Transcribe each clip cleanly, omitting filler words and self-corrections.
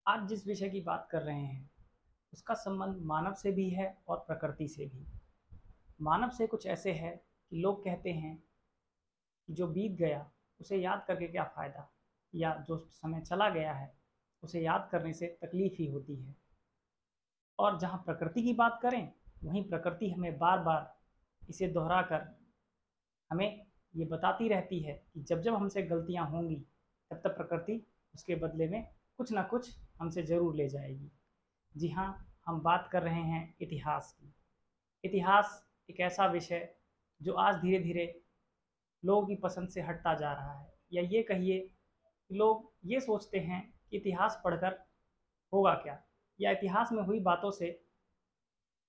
आज जिस विषय की बात कर रहे हैं उसका संबंध मानव से भी है और प्रकृति से भी। मानव से कुछ ऐसे है कि लोग कहते हैं कि जो बीत गया उसे याद करके क्या फ़ायदा, या जो समय चला गया है उसे याद करने से तकलीफ़ ही होती है। और जहाँ प्रकृति की बात करें, वहीं प्रकृति हमें बार बार इसे दोहरा कर हमें ये बताती रहती है कि जब जब हमसे गलतियाँ होंगी तब तब प्रकृति उसके बदले में कुछ ना कुछ हमसे ज़रूर ले जाएगी। जी हाँ, हम बात कर रहे हैं इतिहास की। इतिहास एक ऐसा विषय जो आज धीरे धीरे लोगों की पसंद से हटता जा रहा है, या ये कहिए कि लोग ये सोचते हैं कि इतिहास पढ़कर होगा क्या, या इतिहास में हुई बातों से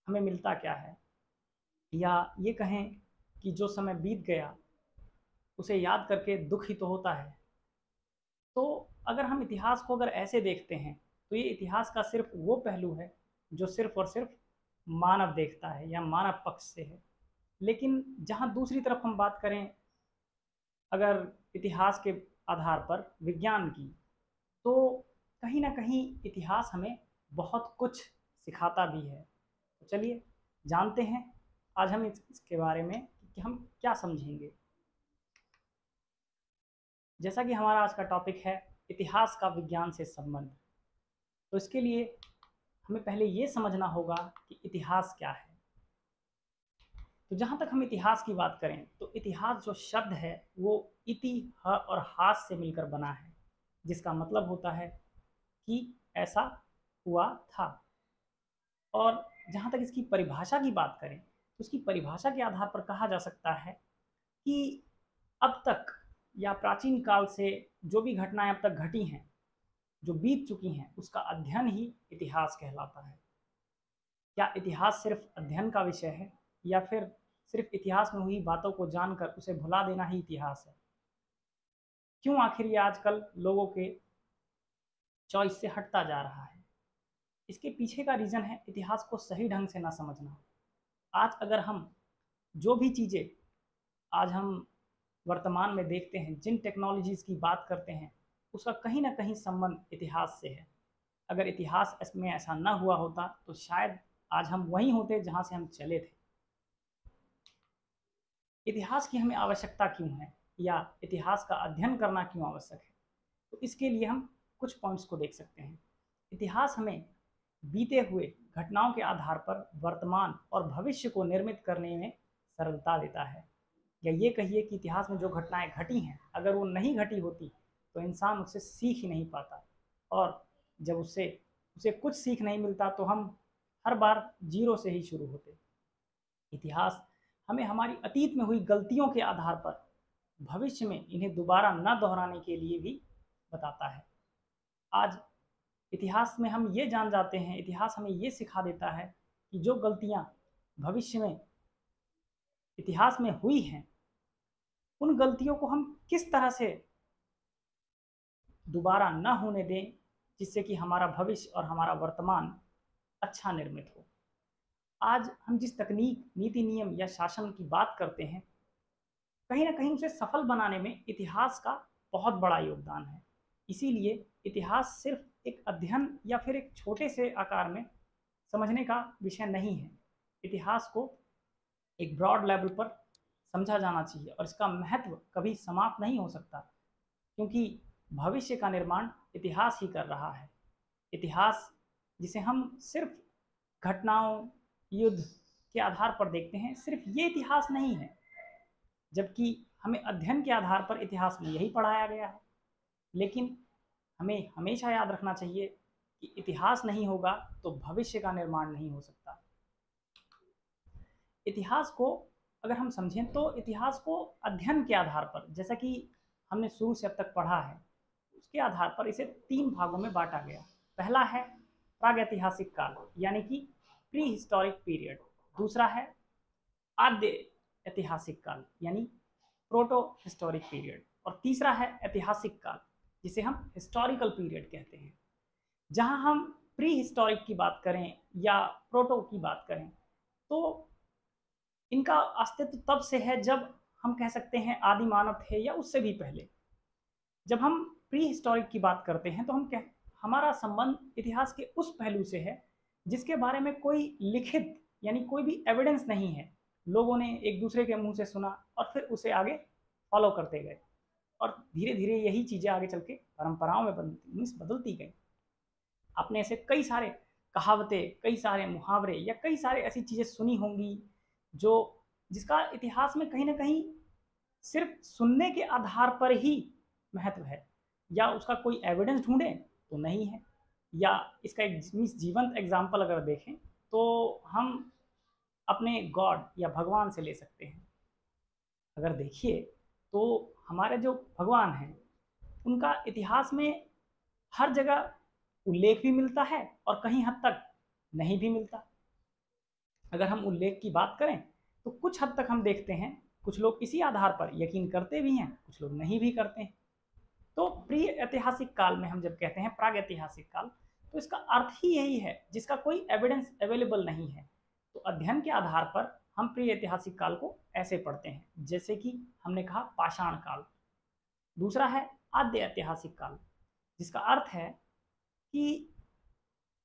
हमें मिलता क्या है, या ये कहें कि जो समय बीत गया उसे याद करके दुख ही तो होता है। तो अगर हम इतिहास को अगर ऐसे देखते हैं तो ये इतिहास का सिर्फ वो पहलू है जो सिर्फ और सिर्फ मानव देखता है या मानव पक्ष से है। लेकिन जहाँ दूसरी तरफ हम बात करें अगर इतिहास के आधार पर विज्ञान की, तो कहीं ना कहीं इतिहास हमें बहुत कुछ सिखाता भी है। तो चलिए जानते हैं आज हम इसके बारे में कि हम क्या समझेंगे। जैसा कि हमारा आज का टॉपिक है इतिहास का विज्ञान से संबंध, तो इसके लिए हमें पहले ये समझना होगा कि इतिहास क्या है। तो जहाँ तक हम इतिहास की बात करें तो इतिहास जो शब्द है वो इति ह और हास से मिलकर बना है, जिसका मतलब होता है कि ऐसा हुआ था। और जहाँ तक इसकी परिभाषा की बात करें तो उसकी परिभाषा के आधार पर कहा जा सकता है कि अब तक या प्राचीन काल से जो भी घटनाएं अब तक घटी हैं, जो बीत चुकी हैं, उसका अध्ययन ही इतिहास कहलाता है। क्या इतिहास सिर्फ अध्ययन का विषय है, या फिर सिर्फ इतिहास में हुई बातों को जानकर उसे भुला देना ही इतिहास है? क्यों आखिर ये आजकल लोगों के चॉइस से हटता जा रहा है? इसके पीछे का रीज़न है इतिहास को सही ढंग से ना समझना। आज अगर हम जो भी चीज़ें आज हम वर्तमान में देखते हैं, जिन टेक्नोलॉजीज़ की बात करते हैं, उसका कहीं ना कहीं संबंध इतिहास से है। अगर इतिहास इसमें ऐसा ना हुआ होता तो शायद आज हम वहीं होते जहाँ से हम चले थे। इतिहास की हमें आवश्यकता क्यों है, या इतिहास का अध्ययन करना क्यों आवश्यक है? तो इसके लिए हम कुछ पॉइंट्स को देख सकते हैं। इतिहास हमें बीते हुए घटनाओं के आधार पर वर्तमान और भविष्य को निर्मित करने में सरलता देता है। या ये कहिए कि इतिहास में जो घटनाएं घटी हैं, अगर वो नहीं घटी होती तो इंसान उससे सीख ही नहीं पाता, और जब उससे उसे कुछ सीख नहीं मिलता तो हम हर बार जीरो से ही शुरू होते। इतिहास हमें हमारी अतीत में हुई गलतियों के आधार पर भविष्य में इन्हें दोबारा न दोहराने के लिए भी बताता है। आज इतिहास में हम ये जान जाते हैं, इतिहास हमें ये सिखा देता है कि जो गलतियाँ भविष्य में इतिहास में हुई हैं, उन गलतियों को हम किस तरह से दोबारा न होने दें, जिससे कि हमारा भविष्य और हमारा वर्तमान अच्छा निर्मित हो। आज हम जिस तकनीक, नीति, नियम या शासन की बात करते हैं, कहीं ना कहीं उसे सफल बनाने में इतिहास का बहुत बड़ा योगदान है। इसीलिए इतिहास सिर्फ एक अध्ययन या फिर एक छोटे से आकार में समझने का विषय नहीं है। इतिहास को एक ब्रॉड लेवल पर समझा जाना चाहिए, और इसका महत्व कभी समाप्त नहीं हो सकता, क्योंकि भविष्य का निर्माण इतिहास ही कर रहा है। इतिहास जिसे हम सिर्फ घटनाओं, युद्ध के आधार पर देखते हैं, सिर्फ ये इतिहास नहीं है, जबकि हमें अध्ययन के आधार पर इतिहास में यही पढ़ाया गया है। लेकिन हमें हमेशा याद रखना चाहिए कि इतिहास नहीं होगा तो भविष्य का निर्माण नहीं हो सकता। इतिहास को अगर हम समझें तो इतिहास को अध्ययन के आधार पर, जैसा कि हमने शुरू से अब तक पढ़ा है, उसके आधार पर इसे 3 भागों में बांटा गया। पहला है प्रागैतिहासिक काल, यानी कि प्री हिस्टोरिक पीरियड। दूसरा है आद्य ऐतिहासिक काल, यानी प्रोटो हिस्टोरिक पीरियड। और तीसरा है ऐतिहासिक काल, जिसे हम हिस्टोरिकल पीरियड कहते हैं। जहां हम प्री हिस्टोरिक की बात करें या प्रोटो की बात करें, तो इनका अस्तित्व तब से है जब हम कह सकते हैं आदि मानव थे, या उससे भी पहले। जब हम प्री हिस्टोरिक की बात करते हैं तो हमारा संबंध इतिहास के उस पहलू से है जिसके बारे में कोई लिखित यानी कोई भी एविडेंस नहीं है। लोगों ने एक दूसरे के मुंह से सुना और फिर उसे आगे फॉलो करते गए और धीरे धीरे यही चीज़ें आगे चल के परंपराओं में बदलती गई। आपने ऐसे कई सारे कहावतें, कई सारे मुहावरे या कई सारे ऐसी चीज़ें सुनी होंगी जो जिसका इतिहास में कहीं ना कहीं सिर्फ सुनने के आधार पर ही महत्व है, या उसका कोई एविडेंस ढूंढें तो नहीं है, या इसका एक जीवंत एग्जाम्पल अगर देखें तो हम अपने गॉड या भगवान से ले सकते हैं। अगर देखिए तो हमारे जो भगवान हैं उनका इतिहास में हर जगह उल्लेख भी मिलता है और कहीं हद तक नहीं भी मिलता। अगर हम उल्लेख की बात करें तो कुछ हद तक हम देखते हैं कुछ लोग इसी आधार पर यकीन करते भी हैं, कुछ लोग नहीं भी करते हैं। तो प्री ऐतिहासिक काल में हम जब कहते हैं प्राग ऐतिहासिक काल, तो इसका अर्थ ही यही है जिसका कोई एविडेंस अवेलेबल नहीं है। तो अध्ययन के आधार पर हम प्री ऐतिहासिक काल को ऐसे पढ़ते हैं, जैसे कि हमने कहा पाषाण काल। दूसरा है आद्य ऐतिहासिक काल, जिसका अर्थ है कि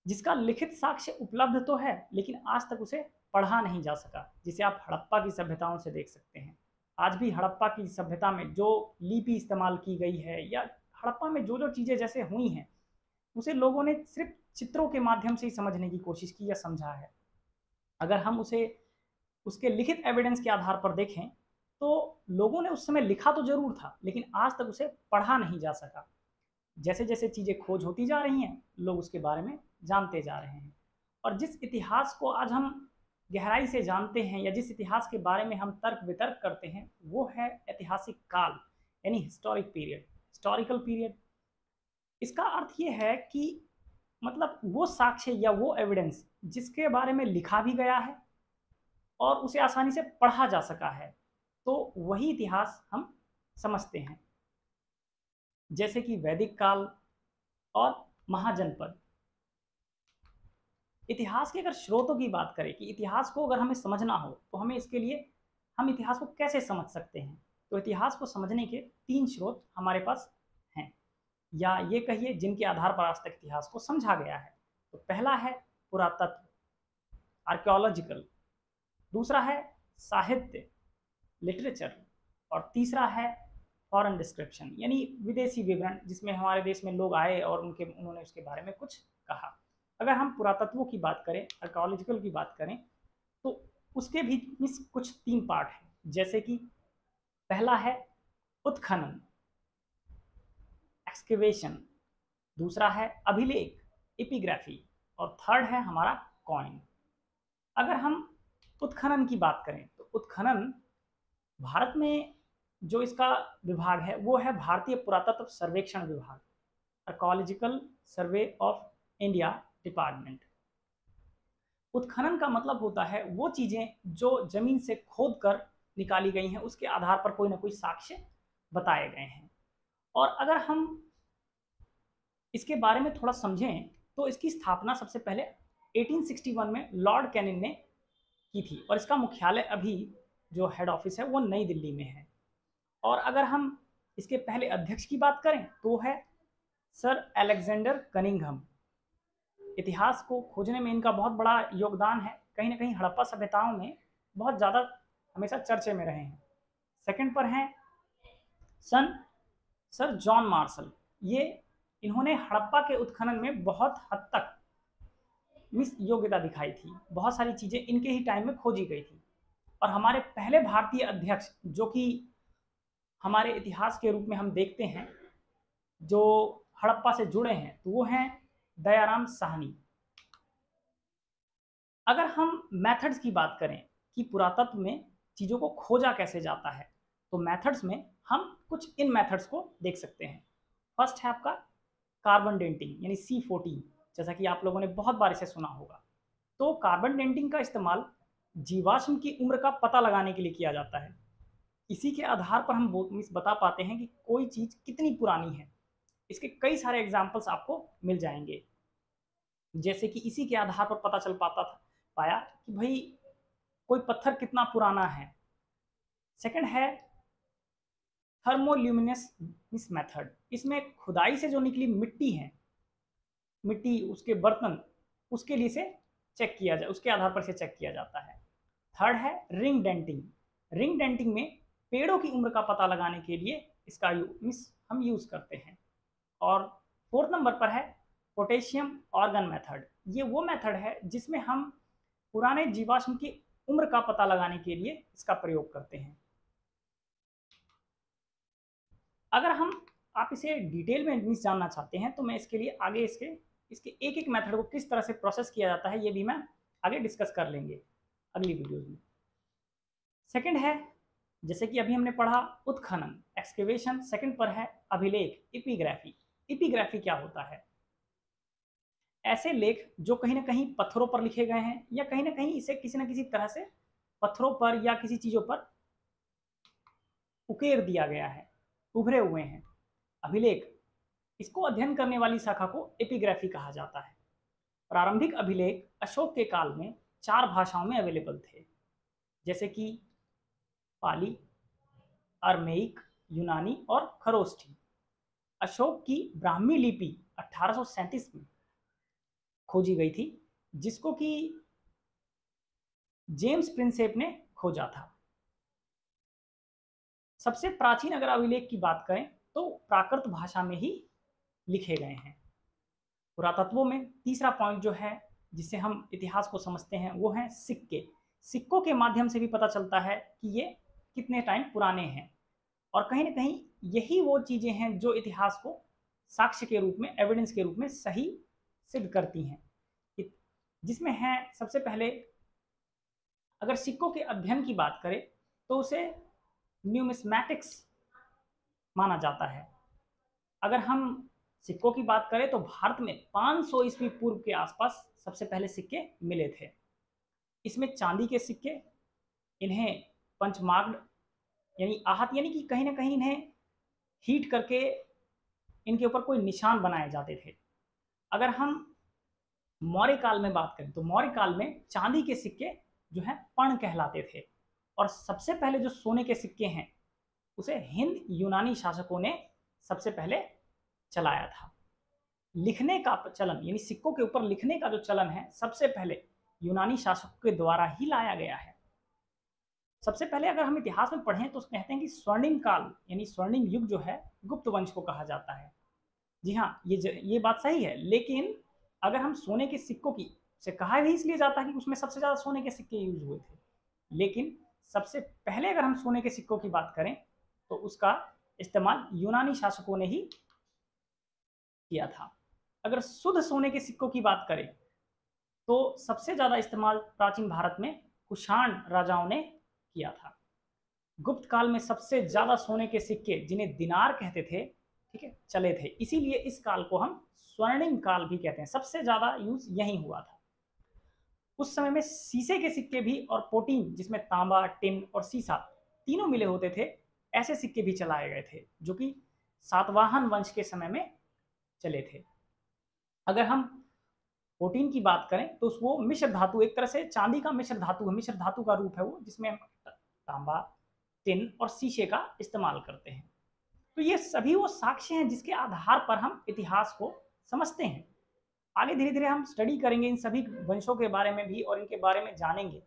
जिसका लिखित साक्ष्य उपलब्ध तो है लेकिन आज तक उसे पढ़ा नहीं जा सका, जिसे आप हड़प्पा की सभ्यताओं से देख सकते हैं। आज भी हड़प्पा की सभ्यता में जो लिपि इस्तेमाल की गई है या हड़प्पा में जो जो चीज़ें जैसे हुई हैं उसे लोगों ने सिर्फ चित्रों के माध्यम से ही समझने की कोशिश की या समझा है। अगर हम उसे उसके लिखित एविडेंस के आधार पर देखें तो लोगों ने उस समय लिखा तो जरूर था लेकिन आज तक उसे पढ़ा नहीं जा सका। जैसे जैसे चीज़ें खोज होती जा रही हैं लोग उसके बारे में जानते जा रहे हैं, और जिस इतिहास को आज हम गहराई से जानते हैं या जिस इतिहास के बारे में हम तर्क वितर्क करते हैं वो है ऐतिहासिक काल यानी हिस्टोरिक पीरियड, हिस्टोरिकल पीरियड। इसका अर्थ ये है कि मतलब वो साक्ष्य या वो एविडेंस जिसके बारे में लिखा भी गया है और उसे आसानी से पढ़ा जा सका है, तो वही इतिहास हम समझते हैं। जैसे कि वैदिक काल और महाजनपद। इतिहास के अगर स्रोतों की बात करें कि इतिहास को अगर हमें समझना हो तो हमें इसके लिए हम इतिहास को कैसे समझ सकते हैं, तो इतिहास को समझने के 3 स्रोत हमारे पास हैं, या ये कहिए जिनके आधार पर आज तक इतिहास को समझा गया है। तो पहला है पुरातत्व, आर्कियोलॉजिकल। दूसरा है साहित्य, लिटरेचर। और तीसरा है फॉरेन डिस्क्रिप्शन यानी विदेशी विवरण, जिसमें हमारे देश में लोग आए और उन्होंने उसके बारे में कुछ कहा। अगर हम पुरातत्वों की बात करें, आर्कियोलॉजिकल की बात करें, तो उसके भी कुछ 3 पार्ट हैं। जैसे कि पहला है उत्खनन, एक्सकेवेशन। दूसरा है अभिलेख, एपिग्राफी। और थर्ड है हमारा कॉइन। अगर हम उत्खनन की बात करें तो उत्खनन भारत में जो इसका विभाग है वो है भारतीय पुरातत्व सर्वेक्षण विभाग, archaeological survey of India department. उत्खनन का मतलब होता है वो चीज़ें जो जमीन से खोद कर निकाली गई हैं, उसके आधार पर कोई ना कोई साक्ष्य बताए गए हैं। और अगर हम इसके बारे में थोड़ा समझें तो इसकी स्थापना सबसे पहले 1861 में लॉर्ड कैनिंग ने की थी, और इसका मुख्यालय अभी जो हेड ऑफिस है वो नई दिल्ली में है। और अगर हम इसके पहले अध्यक्ष की बात करें तो है सर अलेक्जेंडर कनिंघम। इतिहास को खोजने में इनका बहुत बड़ा योगदान है, कहीं ना कहीं हड़प्पा सभ्यताओं में बहुत ज़्यादा हमेशा चर्चे में रहे हैं। सेकंड पर हैं सर जॉन मार्शल। ये इन्होंने हड़प्पा के उत्खनन में बहुत हद तक योग्यता दिखाई थी, बहुत सारी चीज़ें इनके ही टाइम में खोजी गई थी। और हमारे पहले भारतीय अध्यक्ष जो कि हमारे इतिहास के रूप में हम देखते हैं जो हड़प्पा से जुड़े हैं, तो वो हैं दयाराम साहनी। अगर हम मेथड्स की बात करें कि पुरातत्व में चीज़ों को खोजा कैसे जाता है, तो मेथड्स में हम कुछ इन मेथड्स को देख सकते हैं। फर्स्ट है आपका कार्बन डेंटिंग यानी C14, जैसा कि आप लोगों ने बहुत बार इसे सुना होगा। तो कार्बन डेंटिंग का इस्तेमाल जीवाश्म की उम्र का पता लगाने के लिए किया जाता है। इसी के आधार पर हम बता पाते हैं कि कोई चीज़ कितनी पुरानी है। इसके कई सारे एग्जाम्पल्स आपको मिल जाएंगे, जैसे कि इसी के आधार पर पता चल पाया कि भाई कोई पत्थर कितना पुराना है। सेकंड है थर्मोल्यूमिनेसेंस मेथड। इसमें खुदाई से जो निकली मिट्टी है मिट्टी, उसके बर्तन, उसके लिए से चेक किया जाए, उसके आधार पर से चेक किया जाता है। थर्ड है रिंग डेंटिंग। रिंग डेंटिंग में पेड़ों की उम्र का पता लगाने के लिए इसका हम यूज़ करते हैं। और फोर्थ नंबर पर है पोटेशियम ऑर्गन मेथड। ये वो मेथड है जिसमें हम पुराने जीवाश्म की उम्र का पता लगाने के लिए इसका प्रयोग करते हैं। अगर आप इसे डिटेल में जानना चाहते हैं तो मैं इसके लिए आगे इसके एक एक मेथड को किस तरह से प्रोसेस किया जाता है ये भी मैं आगे डिस्कस कर लेंगे अगली वीडियोज में। सेकंड है, जैसे कि अभी हमने पढ़ा उत्खनन एक्सकेवेशन, सेकंड पर है अभिलेख एपिग्राफी। एपिग्राफी क्या होता है? ऐसे लेख जो कहीं ना कहीं पत्थरों पर लिखे गए हैं या कहीं ना कहीं इसे किसी न किसी तरह से पत्थरों पर या किसी चीज़ों पर उकेर दिया गया है, उभरे हुए हैं। अभिलेख, इसको अध्ययन करने वाली शाखा को एपिग्राफी कहा जाता है। प्रारंभिक अभिलेख अशोक के काल में 4 भाषाओं में अवेलेबल थे, जैसे कि पाली, अरमेइक, यूनानी और खरोष्ठी। अशोक की ब्राह्मी लिपि 1837 में खोजी गई थी, जिसको कि जेम्स प्रिंसेप ने खोजा था। सबसे प्राचीन अगर अभिलेख की बात करें तो प्राकृत भाषा में ही लिखे गए हैं। पुरातत्वों में तीसरा पॉइंट जो है जिससे हम इतिहास को समझते हैं वो है सिक्के। सिक्कों के माध्यम से भी पता चलता है कि ये कितने टाइम पुराने हैं, और कहीं ना कहीं यही वो चीज़ें हैं जो इतिहास को साक्ष्य के रूप में, एविडेंस के रूप में सही सिद्ध करती हैं। जिसमें है सबसे पहले, अगर सिक्कों के अध्ययन की बात करें तो उसे न्यूमिस्मैटिक्स माना जाता है। अगर हम सिक्कों की बात करें तो भारत में 500 ईस्वी पूर्व के आसपास सबसे पहले सिक्के मिले थे। इसमें चांदी के सिक्के, इन्हें पंचमार्ग यानी आहत, यानी कि कहीं ना कहीं इन्हें हीट करके इनके ऊपर कोई निशान बनाए जाते थे। अगर हम मौर्य काल में बात करें तो मौर्य काल में चांदी के सिक्के जो हैं पर्ण कहलाते थे, और सबसे पहले जो सोने के सिक्के हैं उसे हिंद यूनानी शासकों ने सबसे पहले चलाया था। लिखने का चलन यानी सिक्कों के ऊपर लिखने का जो चलन है सबसे पहले यूनानी शासकों के द्वारा ही लाया गया है। सबसे पहले अगर हम इतिहास में पढ़ें तो कहते हैं कि स्वर्णिम काल यानी स्वर्णिम युग जो है गुप्त वंश को कहा जाता है। जी हाँ, ये बात सही है, लेकिन अगर हम सोने के सिक्कों की से कहा भी इसलिए जाता है कि उसमें सबसे ज़्यादा सोने के सिक्के यूज हुए थे, लेकिन सबसे पहले अगर हम सोने के सिक्कों की बात करें तो उसका इस्तेमाल यूनानी शासकों ने ही किया था। अगर शुद्ध सोने के सिक्कों की बात करें तो सबसे ज़्यादा इस्तेमाल प्राचीन भारत में कुषाण राजाओं ने किया था। गुप्त काल में सबसे ज़्यादा सोने के सिक्के जिन्हें दिनार कहते थे, ठीक है, चले थे, इसीलिए इस काल को हम स्वर्णिम काल भी कहते हैं। सबसे ज़्यादा यूज यही हुआ था। उस समय में शीशे के सिक्के भी और पोटीन, जिसमें तांबा, टिन और शीशा तीनों मिले होते थे, ऐसे सिक्के भी चलाए गए थे जो कि सातवाहन वंश के समय में चले थे। अगर हम पोटीन की बात करें तो वो मिश्र धातु, एक तरह से चांदी का मिश्र धातु है, मिश्र धातु का रूप है वो, जिसमें हम तांबा, टिन और शीशे का इस्तेमाल करते हैं। तो ये सभी वो साक्ष्य हैं जिसके आधार पर हम इतिहास को समझते हैं। आगे धीरे धीरे हम स्टडी करेंगे इन सभी वंशों के बारे में भी और इनके बारे में जानेंगे।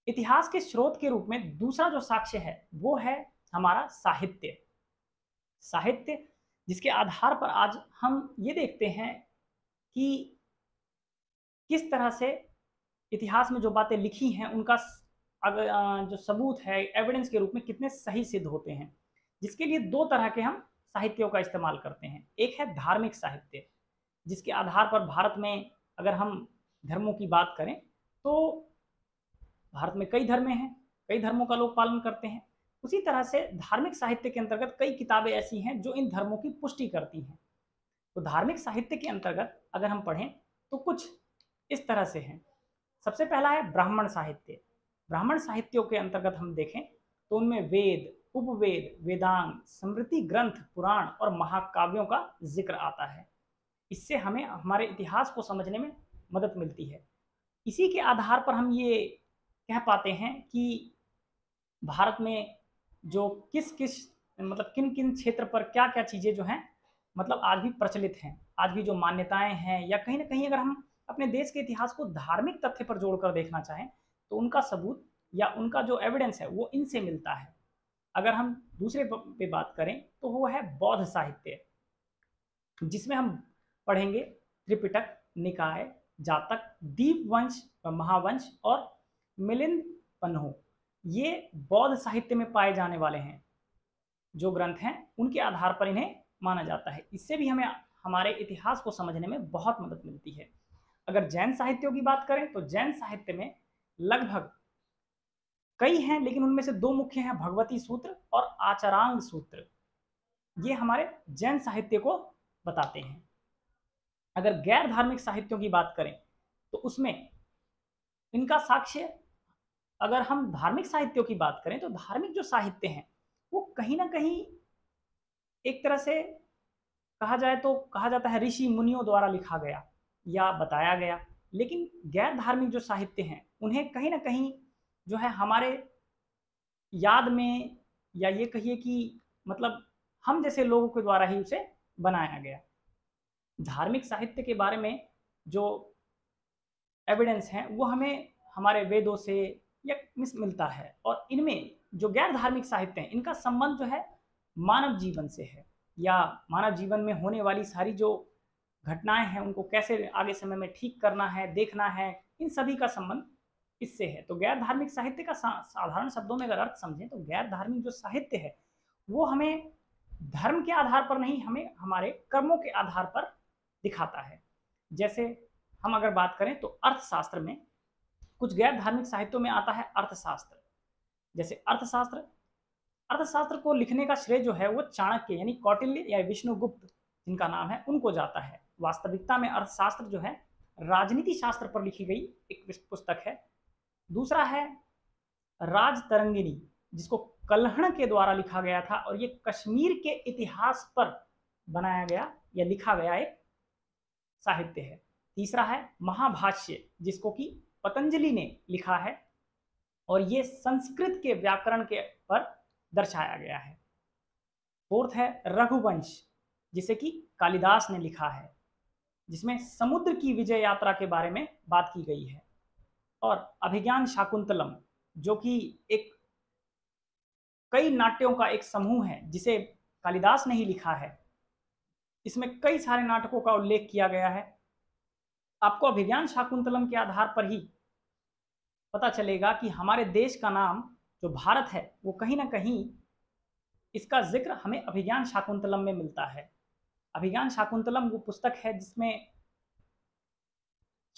इतिहास के स्रोत के रूप में दूसरा जो साक्ष्य है वो है हमारा साहित्य। साहित्य जिसके आधार पर आज हम ये देखते हैं कि किस तरह से इतिहास में जो बातें लिखी हैं उनका अगर जो सबूत है एविडेंस के रूप में कितने सही सिद्ध होते हैं। जिसके लिए दो तरह के हम साहित्यों का इस्तेमाल करते हैं। एक है धार्मिक साहित्य, जिसके आधार पर भारत में अगर हम धर्मों की बात करें तो भारत में कई धर्म हैं, कई धर्मों का लोग पालन करते हैं। उसी तरह से धार्मिक साहित्य के अंतर्गत कई किताबें ऐसी हैं जो इन धर्मों की पुष्टि करती हैं। तो धार्मिक साहित्य के अंतर्गत अगर हम पढ़ें तो कुछ इस तरह से हैं। सबसे पहला है ब्राह्मण साहित्य। ब्राह्मण साहित्यों के अंतर्गत हम देखें तो उनमें वेद, उपवेद, वेदांग, स्मृति ग्रंथ, पुराण और महाकाव्यों का जिक्र आता है। इससे हमें हमारे इतिहास को समझने में मदद मिलती है। इसी के आधार पर हम ये कह पाते हैं कि भारत में जो किस किस मतलब किन किन क्षेत्र पर क्या क्या चीज़ें जो हैं मतलब आज भी प्रचलित हैं, आज भी जो मान्यताएं हैं, या कहीं ना कहीं अगर हम अपने देश के इतिहास को धार्मिक तथ्य पर जोड़कर देखना चाहें तो उनका सबूत या उनका जो एविडेंस है वो इनसे मिलता है। अगर हम दूसरे पे बात करें तो वो है बौद्ध साहित्य, जिसमें हम पढ़ेंगे त्रिपिटक, निकाय, जातक, दीपवंश, महावंश और मिलिंद पन्हो। ये बौद्ध साहित्य में पाए जाने वाले हैं जो ग्रंथ हैं, उनके आधार पर इन्हें माना जाता है। इससे भी हमें हमारे इतिहास को समझने में बहुत मदद मिलती है। अगर जैन साहित्यों की बात करें तो जैन साहित्य में लगभग कई हैं, लेकिन उनमें से दो मुख्य हैं, भगवती सूत्र और आचरांग सूत्र। ये हमारे जैन साहित्य को बताते हैं। अगर गैर धार्मिक साहित्यों की बात करें तो उसमें इनका साक्ष्य, अगर हम धार्मिक साहित्यों की बात करें तो धार्मिक जो साहित्य हैं वो कहीं ना कहीं एक तरह से कहा जाए तो कहा जाता है ऋषि मुनियों द्वारा लिखा गया या बताया गया। लेकिन गैर धार्मिक जो साहित्य हैं उन्हें कहीं ना कहीं जो है हमारे याद में, या ये कहिए कि मतलब हम जैसे लोगों के द्वारा ही उसे बनाया गया। धार्मिक साहित्य के बारे में जो एविडेंस हैं वो हमें हमारे वेदों से या मिलता है, और इनमें जो गैर धार्मिक साहित्य हैं इनका संबंध जो है मानव जीवन से है, या मानव जीवन में होने वाली सारी जो घटनाएं हैं उनको कैसे आगे समय में ठीक करना है, देखना है, इन सभी का संबंध इससे है। तो गैर धार्मिक साहित्य का साधारण शब्दों में अगर अर्थ समझें तो गैर धार्मिक जो साहित्य है वो हमें धर्म के आधार पर नहीं, हमें हमारे कर्मों के आधार पर दिखाता है। जैसे हम अगर बात करें तो अर्थशास्त्र में कुछ गैर धार्मिक साहित्यों में आता है अर्थशास्त्र। जैसे अर्थशास्त्र, अर्थशास्त्र को लिखने का श्रेय जो है वो चाणक्य यानी कौटिल्य या विष्णुगुप्त जिनका नाम है उनको जाता है। वास्तविकता में अर्थशास्त्र जो है राजनीति शास्त्र पर लिखी गई एक पुस्तक है। दूसरा है राजतरंगिणी, जिसको कल्हण के द्वारा लिखा गया था, और ये कश्मीर के इतिहास पर बनाया गया या लिखा गया एक साहित्य है। तीसरा है महाभाष्य, जिसको कि पतंजलि ने लिखा है, और ये संस्कृत के व्याकरण के पर दर्शाया गया है। फोर्थ है रघुवंश, जिसे कि कालिदास ने लिखा है, जिसमें समुद्र की विजय यात्रा के बारे में बात की गई है। और अभिज्ञान शाकुंतलम, जो कि एक कई नाट्यों का एक समूह है जिसे कालिदास ने ही लिखा है। इसमें कई सारे नाटकों का उल्लेख किया गया है। आपको अभिज्ञान शाकुंतलम के आधार पर ही पता चलेगा कि हमारे देश का नाम जो भारत है वो कहीं ना कहीं इसका जिक्र हमें अभिज्ञान शाकुंतलम में मिलता है। अभिज्ञान शाकुंतलम वो पुस्तक है जिसमें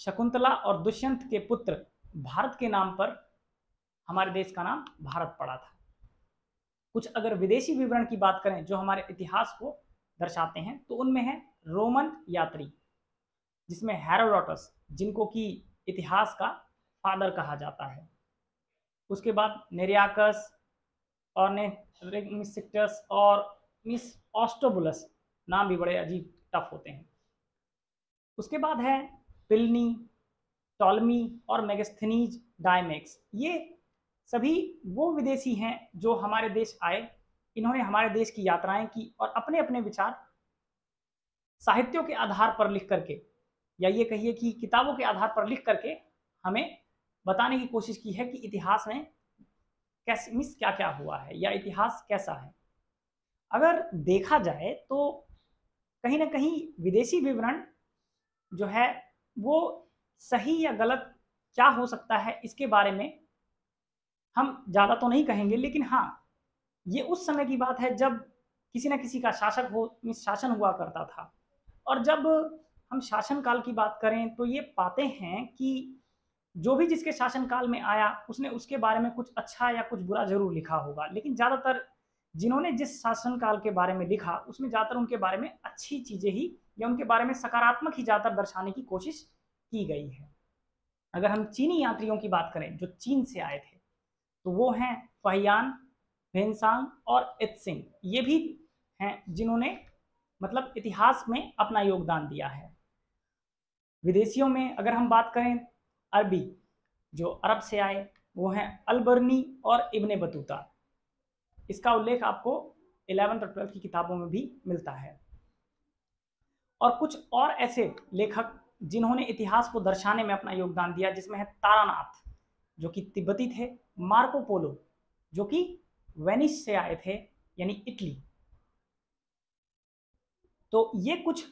शकुंतला और दुष्यंत के पुत्र भारत के नाम पर हमारे देश का नाम भारत पड़ा था। कुछ अगर विदेशी विवरण की बात करें जो हमारे इतिहास को दर्शाते हैं तो उनमें है रोमन यात्री, जिसमें हेरोडोटस, जिनको कि इतिहास का फादर कहा जाता है। उसके बाद नेरियाकस और नेसिक्टस और मिस ऑस्टोबुलस, नाम भी बड़े अजीब टफ होते हैं। उसके बाद है पिलनी, टॉलमी और मेगास्थनीज डायमेक्स। ये सभी वो विदेशी हैं जो हमारे देश आए, इन्होंने हमारे देश की यात्राएं की और अपने अपने विचार साहित्यों के आधार पर लिख करके, या ये कहिए कि किताबों के आधार पर लिख करके हमें बताने की कोशिश की है कि इतिहास में कैसे मिस क्या क्या हुआ है या इतिहास कैसा है। अगर देखा जाए तो कहीं ना कहीं विदेशी विवरण जो है वो सही या गलत क्या हो सकता है इसके बारे में हम ज़्यादा तो नहीं कहेंगे, लेकिन हाँ ये उस समय की बात है जब किसी न किसी का शासन हुआ करता था। और जब हम शासन काल की बात करें तो ये पाते हैं कि जो भी जिसके शासन काल में आया उसने उसके बारे में कुछ अच्छा या कुछ बुरा जरूर लिखा होगा, लेकिन ज़्यादातर जिन्होंने जिस शासन काल के बारे में लिखा उसमें ज़्यादातर उनके बारे में अच्छी चीज़ें ही या उनके बारे में सकारात्मक ही ज़्यादातर दर्शाने की कोशिश की गई है। अगर हम चीनी यात्रियों की बात करें जो चीन से आए थे तो वो हैं फहियान, भेनसांग और इत्सिंग। ये भी हैं जिन्होंने मतलब इतिहास में अपना योगदान दिया है। विदेशियों में अगर हम बात करें अरबी, जो अरब से आए वो हैं अलबर्नी और इब्ने बतूता। इसका उल्लेख आपको 11th और 12th की किताबों में भी मिलता है। और कुछ और ऐसे लेखक जिन्होंने इतिहास को दर्शाने में अपना योगदान दिया, जिसमें है तारानाथ जो कि तिब्बती थे, मार्को पोलो जो कि वेनिस से आए थे यानी इटली। तो ये कुछ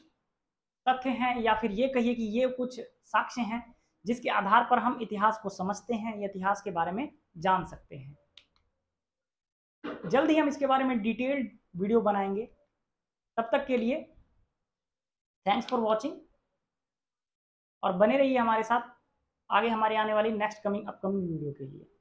तथ्य हैं या फिर ये कहिए कि ये कुछ साक्ष्य हैं जिसके आधार पर हम इतिहास को समझते हैं या इतिहास के बारे में जान सकते हैं। जल्द ही हम इसके बारे में डिटेल्ड वीडियो बनाएंगे। तब तक के लिए थैंक्स फॉर वॉचिंग और बने रहिए हमारे साथ आगे हमारे आने वाली नेक्स्ट अपकमिंग वीडियो के लिए।